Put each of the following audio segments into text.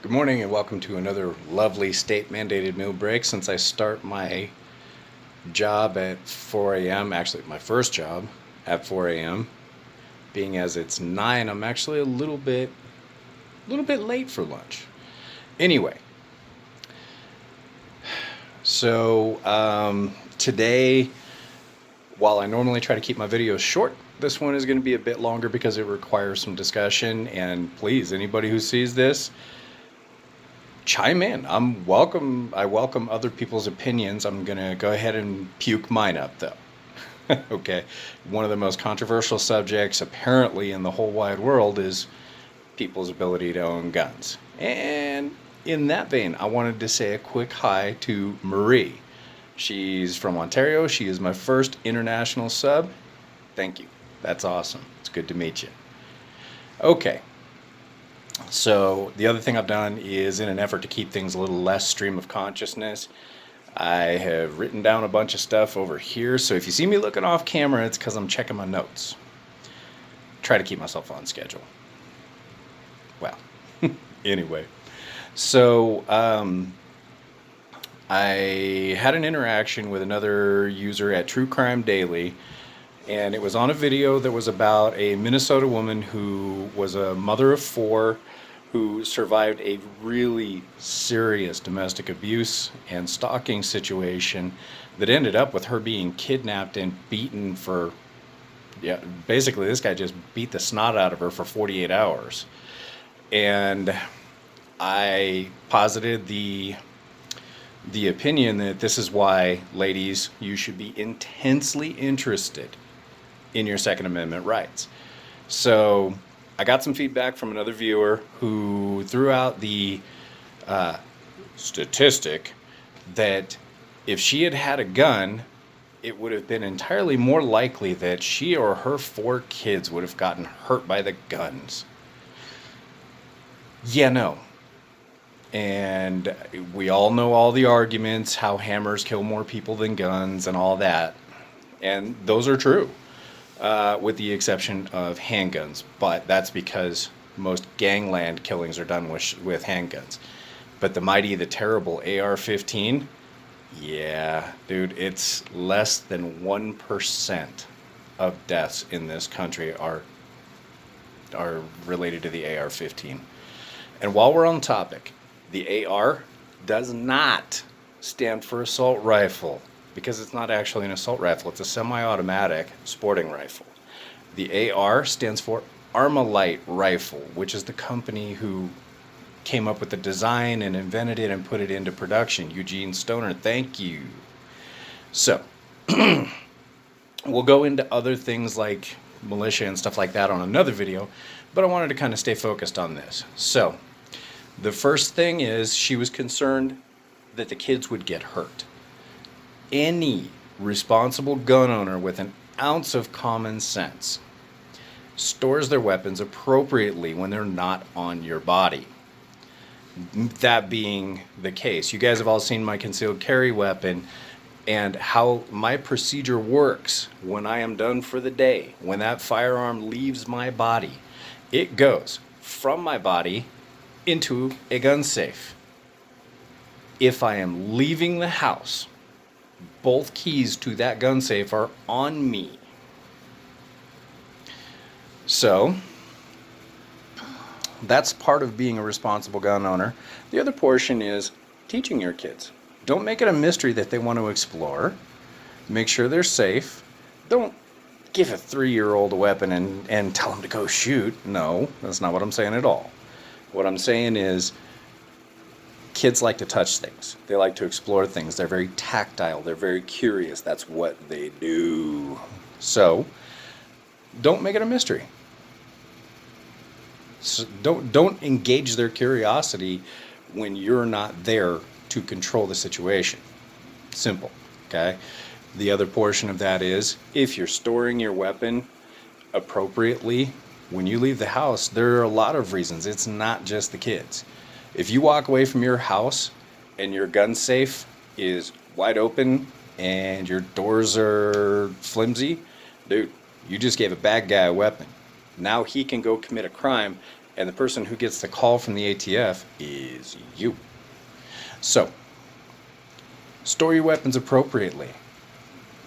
Good morning and welcome to another lovely state mandated meal break. Since I start my job at 4 a.m., actually my first job at 4 a.m., being as it's 9, I'm actually a little bit late for lunch. Anyway, today, while I normally try to keep my videos short, this one is going to be a bit longer because it requires some discussion. And please, anybody who sees this, chime in. I welcome other people's opinions. I'm going to go ahead and puke mine up though. Okay. One of the most controversial subjects apparently in the whole wide world is people's ability to own guns. And in that vein, I wanted to say a quick hi to Marie. She's from Ontario. She is my first international sub. Thank you. That's awesome. It's good to meet you. Okay. So the other thing I've done is, in an effort to keep things a little less stream of consciousness, I have written down a bunch of stuff over here. So if you see me looking off camera, it's because I'm checking my notes. Try to keep myself on schedule. Well, anyway. So I had an interaction with another user at True Crime Daily, and it was on a video that was about a Minnesota woman who was a mother of four who survived a really serious domestic abuse and stalking situation that ended up with her being kidnapped and beaten for, yeah, basically this guy just beat the snot out of her for 48 hours. And I posited the opinion that this is why, ladies, you should be intensely interested in your Second Amendment rights. So I got some feedback from another viewer who threw out the statistic that if she had had a gun, it would have been entirely more likely that she or her four kids would have gotten hurt by the guns. Yeah, no. And we all know all the arguments, how hammers kill more people than guns and all that. And those are true, with the exception of handguns. But that's because most gangland killings are done with handguns. But the mighty, the terrible AR-15, yeah, dude, it's less than 1% of deaths in this country are related to the AR-15. And while we're on topic, the AR does not stand for assault rifle because it's not actually an assault rifle. It's a semi-automatic sporting rifle. The AR stands for Armalite Rifle, which is the company who came up with the design and invented it and put it into production. Eugene Stoner, thank you. So, we'll go into other things like militia and stuff like that on another video, but I wanted to kind of stay focused on this. So, the first thing is she was concerned that the kids would get hurt. Any responsible gun owner with an ounce of common sense stores their weapons appropriately when they're not on your body. That being the case, you guys have all seen my concealed carry weapon and how my procedure works when I am done for the day. When that firearm leaves my body, it goes from my body into a gun safe. If I am leaving the house, both keys to that gun safe are on me. So, that's part of being a responsible gun owner. The other portion is teaching your kids. Don't make it a mystery that they want to explore. Make sure they're safe. Don't give a 3-year-old a weapon and tell them to go shoot. No, that's not what I'm saying at all. What I'm saying is kids like to touch things. They like to explore things. They're very tactile. They're very curious. That's what they do. So, don't make it a mystery. So don't engage their curiosity when you're not there to control the situation. Simple, okay? The other portion of that is if you're storing your weapon appropriately, when you leave the house, there are a lot of reasons. It's not just the kids. If you walk away from your house and your gun safe is wide open and your doors are flimsy, dude, you just gave a bad guy a weapon. Now he can go commit a crime And the person who gets the call from the ATF is you. So, store your weapons appropriately.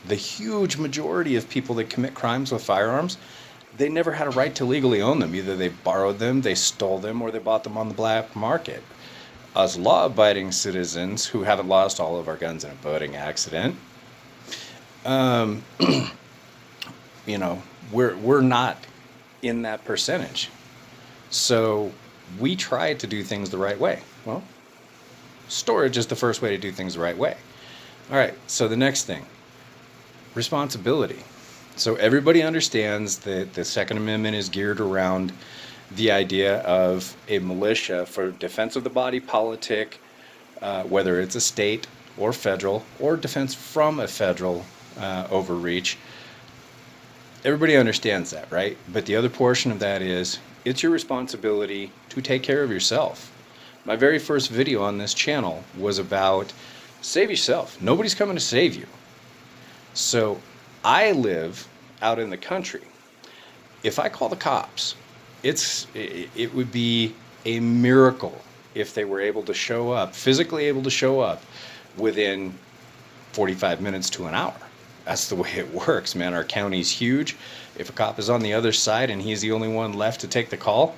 The huge majority of people that commit crimes with firearms, they never had a right to legally own them. Either they borrowed them, they stole them, or they bought them on the black market. Us law-abiding citizens who haven't lost all of our guns in a boating accident, you know, we're not in that percentage. So we try to do things the right way. Well, storage is the first way to do things the right way. All right, so the next thing, responsibility. So everybody understands that the Second Amendment is geared around the idea of a militia for defense of the body politic, whether it's a state or federal, or defense from a federal overreach. Everybody understands that, right? But the other portion of that is, it's your responsibility to take care of yourself. My very first video on this channel was about save yourself. Nobody's coming to save you. So I live out in the country. If I call the cops, it would be a miracle if they were able to show up, physically able to show up within 45 minutes to an hour. That's the way it works, man. Our county's huge. If a cop is on the other side and he's the only one left to take the call,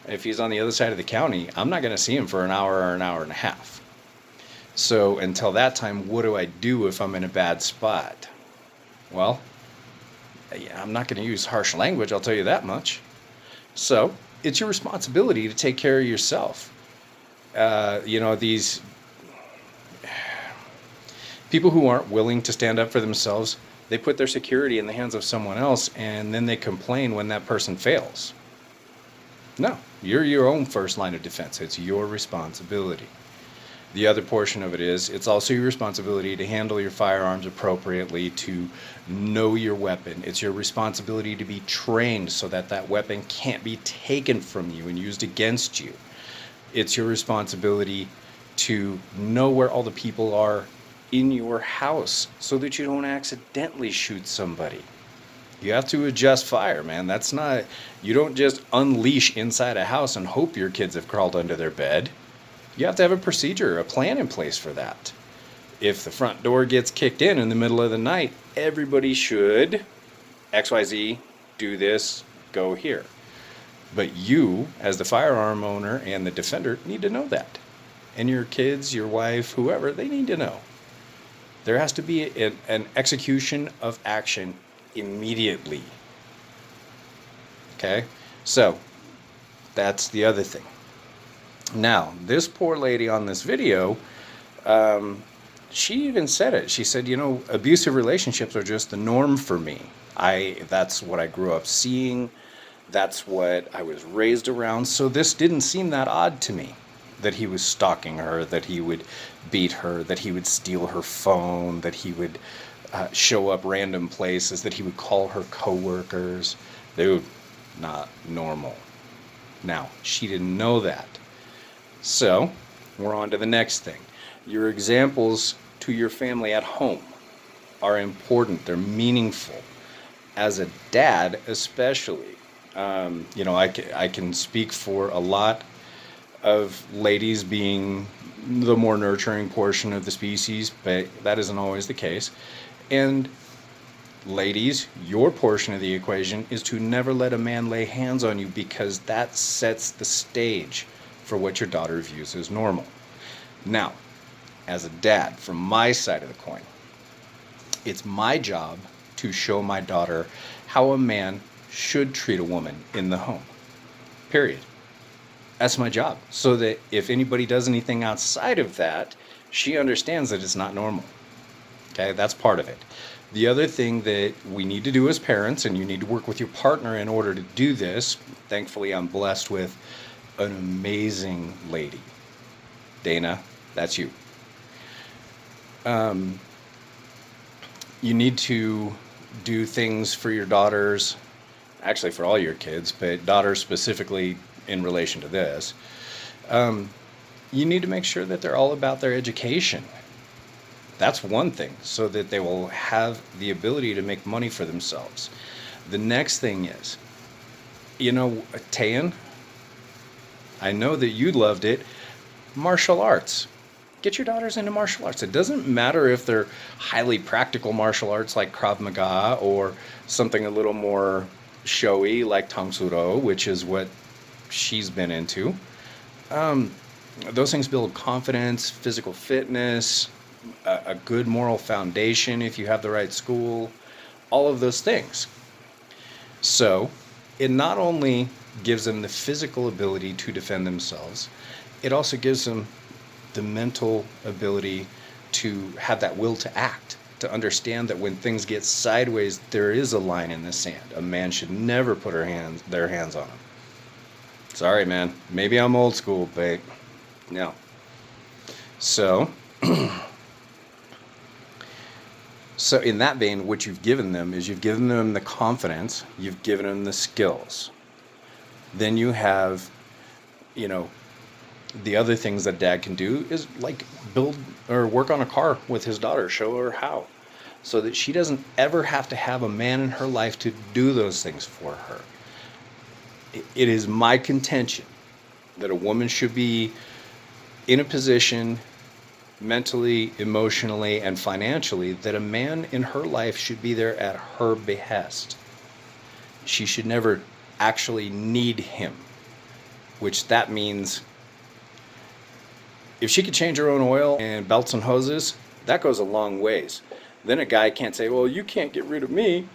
if he's on the other side of the county, I'm not going to see him for an hour or an hour and a half. So until that time, what do I do if I'm in a bad spot? Well, I'm not going to use harsh language, I'll tell you that much. So it's your responsibility to take care of yourself. These people who aren't willing to stand up for themselves, they put their security in the hands of someone else, and then they complain when that person fails. No, you're your own first line of defense. It's your responsibility. The other portion of it is, it's also your responsibility to handle your firearms appropriately, to know your weapon. It's your responsibility to be trained so that that weapon can't be taken from you and used against you. It's your responsibility to know where all the people are in your house so that you don't accidentally shoot somebody. You have to adjust fire, man. That's not, you don't just unleash inside a house and hope your kids have crawled under their bed. You have to have a procedure, a plan in place for that. If the front door gets kicked in the middle of the night, everybody should XYZ, do this, go here. But you, as the firearm owner and the defender, need to know that. And your kids, your wife, whoever, they need to know. There has to be an execution of action immediately. Okay? So, that's the other thing. Now, this poor lady on this video, she even said it. She said, abusive relationships are just the norm for me. That's what I grew up seeing. That's what I was raised around. So this didn't seem that odd to me, that he was stalking her, that he would beat her, that he would steal her phone, that he would show up random places, that he would call her coworkers. Dude, not normal. Now, she didn't know that. So, we're on to the next thing. Your examples to your family at home are important. They're meaningful. As a dad, especially, I can speak for a lot of ladies being the more nurturing portion of the species, but that isn't always the case. And ladies, your portion of the equation is to never let a man lay hands on you, because that sets the stage for what your daughter views as normal. Now, as a dad, from my side of the coin, it's my job to show my daughter how a man should treat a woman in the home. Period. That's my job. So that if anybody does anything outside of that, she understands that it's not normal. Okay, that's part of it. The other thing that we need to do as parents, and you need to work with your partner in order to do this, thankfully I'm blessed with an amazing lady. Dana, that's you. You need to do things for your daughters, actually for all your kids, but daughters specifically in relation to this. You need to make sure that they're all about their education. That's one thing, so that they will have the ability to make money for themselves. The next thing is, Tayan, I know that you loved it. Martial arts. Get your daughters into martial arts. It doesn't matter if they're highly practical martial arts like Krav Maga or something a little more showy like Tang Soo Do, which is what she's been into. Those things build confidence, physical fitness, a good moral foundation if you have the right school, all of those things. So it not only gives them the physical ability to defend themselves, it also gives them the mental ability to have that will to act, to understand that when things get sideways, there is a line in the sand. A man should never put their hands on him. Sorry, man. Maybe I'm old school, but no. So, so in that vein, what you've given them is you've given them the confidence, you've given them the skills. Then you have, you know, the other things that dad can do is like build or work on a car with his daughter, show her how, so that she doesn't ever have to have a man in her life to do those things for her. It is my contention that a woman should be in a position mentally, emotionally, and financially that a man in her life should be there at her behest. She should never actually need him, which that means if she could change her own oil and belts and hoses, that goes a long ways. Then a guy can't say, well, you can't get rid of me.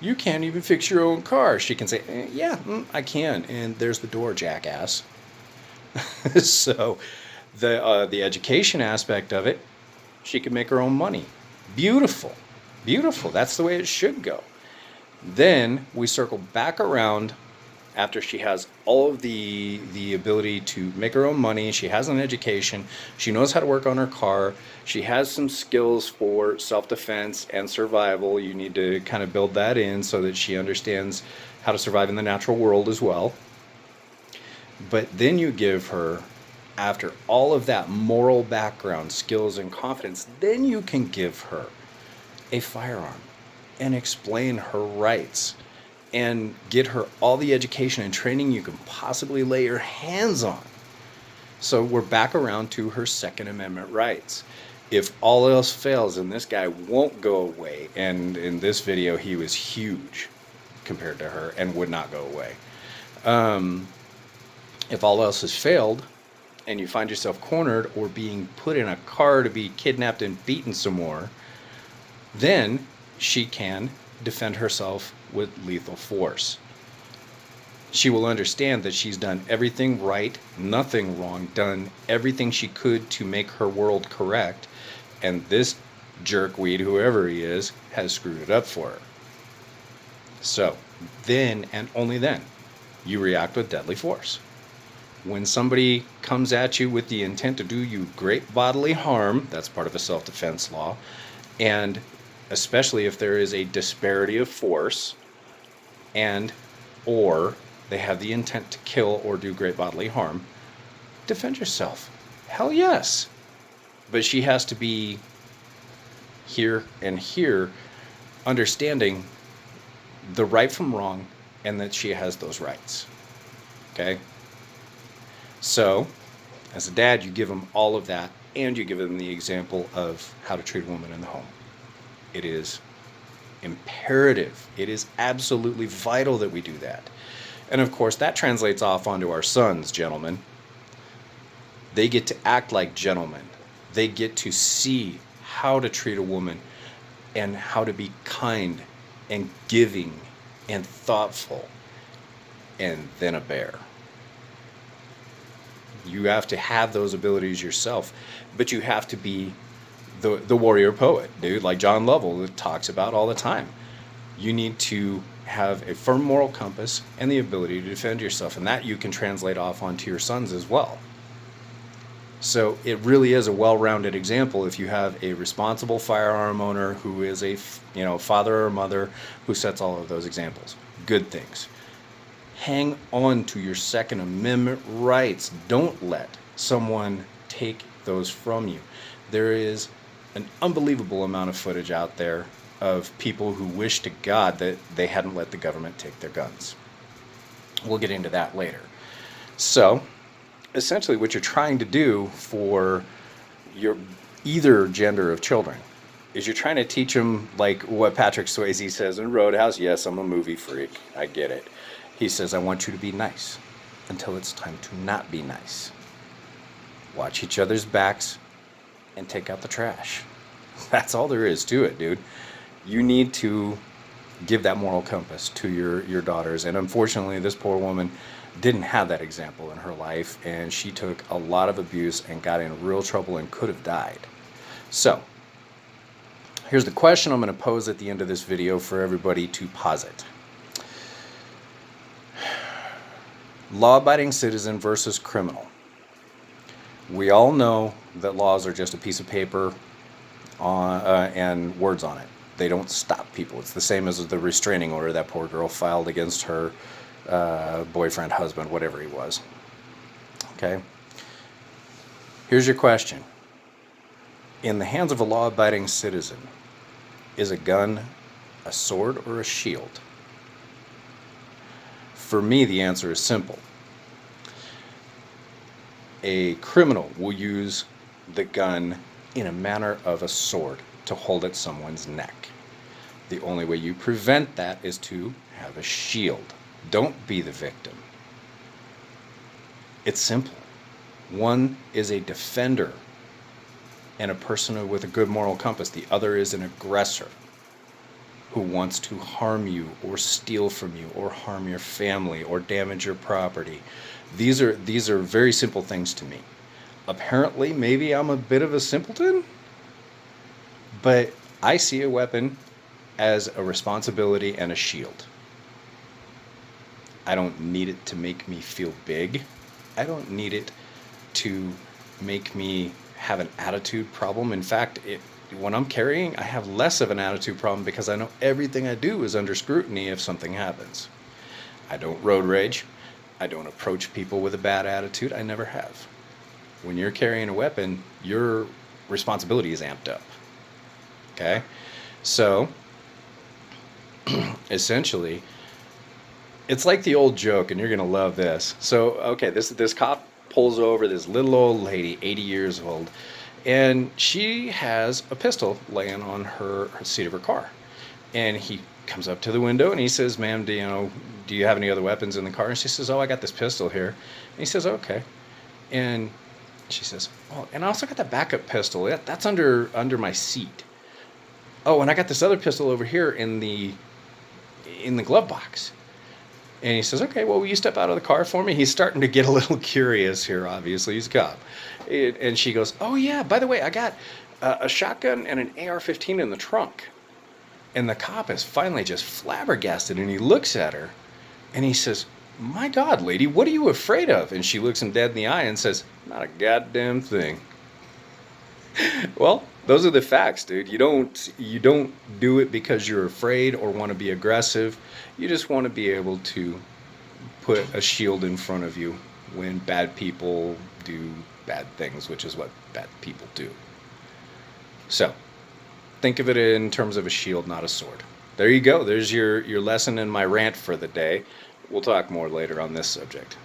You can't even fix your own car. She can say, yeah, I can. And there's the door, jackass. So the education aspect of it, she can make her own money. Beautiful. Beautiful. That's the way it should go. Then we circle back around after she has all of the ability to make her own money. She has an education. She knows how to work on her car. She has some skills for self-defense and survival. You need to kind of build that in so that she understands how to survive in the natural world as well. But then you give her, after all of that moral background, skills, and confidence, then you can give her a firearm and explain her rights and get her all the education and training you can possibly lay your hands on. So we're back around to her Second Amendment rights. If all else fails and this guy won't go away, and in this video he was huge compared to her and would not go away. If all else has failed and you find yourself cornered or being put in a car to be kidnapped and beaten some more, then she can defend herself with lethal force. She will understand that she's done everything right, nothing wrong, done everything she could to make her world correct, and this jerkweed, whoever he is, has screwed it up for her. So, then and only then, you react with deadly force. When somebody comes at you with the intent to do you great bodily harm, that's part of a self-defense law, and especially if there is a disparity of force and or they have the intent to kill or do great bodily harm, defend yourself. Hell yes. But she has to be here and here understanding the right from wrong and that she has those rights. Okay? So, as a dad, you give them all of that and you give them the example of how to treat a woman in the home. It is imperative. It is absolutely vital that we do that. And of course, that translates off onto our sons, gentlemen. They get to act like gentlemen. They get to see how to treat a woman and how to be kind and giving and thoughtful and then a bear. You have to have those abilities yourself, but you have to be the warrior poet, dude, like John Lovell talks about all the time. You need to have a firm moral compass and the ability to defend yourself, and that you can translate off onto your sons as well. So it really is a well-rounded example if you have a responsible firearm owner who is a father or mother who sets all of those examples. Good things. Hang on to your Second Amendment rights. Don't let someone take those from you. There is an unbelievable amount of footage out there of people who wish to God that they hadn't let the government take their guns. We'll get into that later. So, essentially what you're trying to do for your either gender of children is you're trying to teach them, like what Patrick Swayze says in Roadhouse. Yes, I'm a movie freak. I get it. He says, I want you to be nice until it's time to not be nice. Watch each other's backs and take out the trash. That's all there is to it, dude. You need to give that moral compass to your daughters. And unfortunately, this poor woman didn't have that example in her life, and she took a lot of abuse and got in real trouble and could have died. So, here's the question I'm going to pose at the end of this video for everybody to posit. Law-abiding citizen versus criminal. We all know that laws are just a piece of paper and words on it. They don't stop people. It's the same as the restraining order that poor girl filed against her boyfriend, husband, whatever he was. Okay? Here's your question. In the hands of a law-abiding citizen, is a gun a sword or a shield? For me, the answer is simple. A criminal will use the gun in a manner of a sword to hold at someone's neck. The only way you prevent that is to have a shield. Don't be the victim. It's simple. One is a defender and a person with a good moral compass. The other is an aggressor who wants to harm you or steal from you or harm your family or damage your property. These are very simple things to me. Apparently, maybe I'm a bit of a simpleton, but I see a weapon as a responsibility and a shield. I don't need it to make me feel big. I don't need it to make me have an attitude problem. In fact, when I'm carrying, I have less of an attitude problem because I know everything I do is under scrutiny if something happens. I don't road rage. I don't approach people with a bad attitude. I never have. When you're carrying a weapon, your responsibility is amped up. Okay? So, essentially, it's like the old joke, and you're going to love this. So, okay, this cop pulls over this little old lady, 80 years old, and she has a pistol laying on her seat of her car. And he comes up to the window and he says, ma'am, do you have any other weapons in the car? And she says, oh, I got this pistol here. And he says, okay. And she says, oh, and I also got that backup pistol. That's under my seat. Oh, and I got this other pistol over here in the glove box. And he says, okay, well, will you step out of the car for me? He's starting to get a little curious here, obviously. He's a cop. And she goes, oh, yeah, by the way, I got a shotgun and an AR-15 in the trunk. And the cop is finally just flabbergasted, and he looks at her, and he says, my God, lady, what are you afraid of? And she looks him dead in the eye and says, not a goddamn thing. Well, those are the facts, dude. You don't do it because you're afraid or want to be aggressive. You just want to be able to put a shield in front of you when bad people do bad things, which is what bad people do. So, think of it in terms of a shield, not a sword. There you go. There's your lesson in my rant for the day. We'll talk more later on this subject.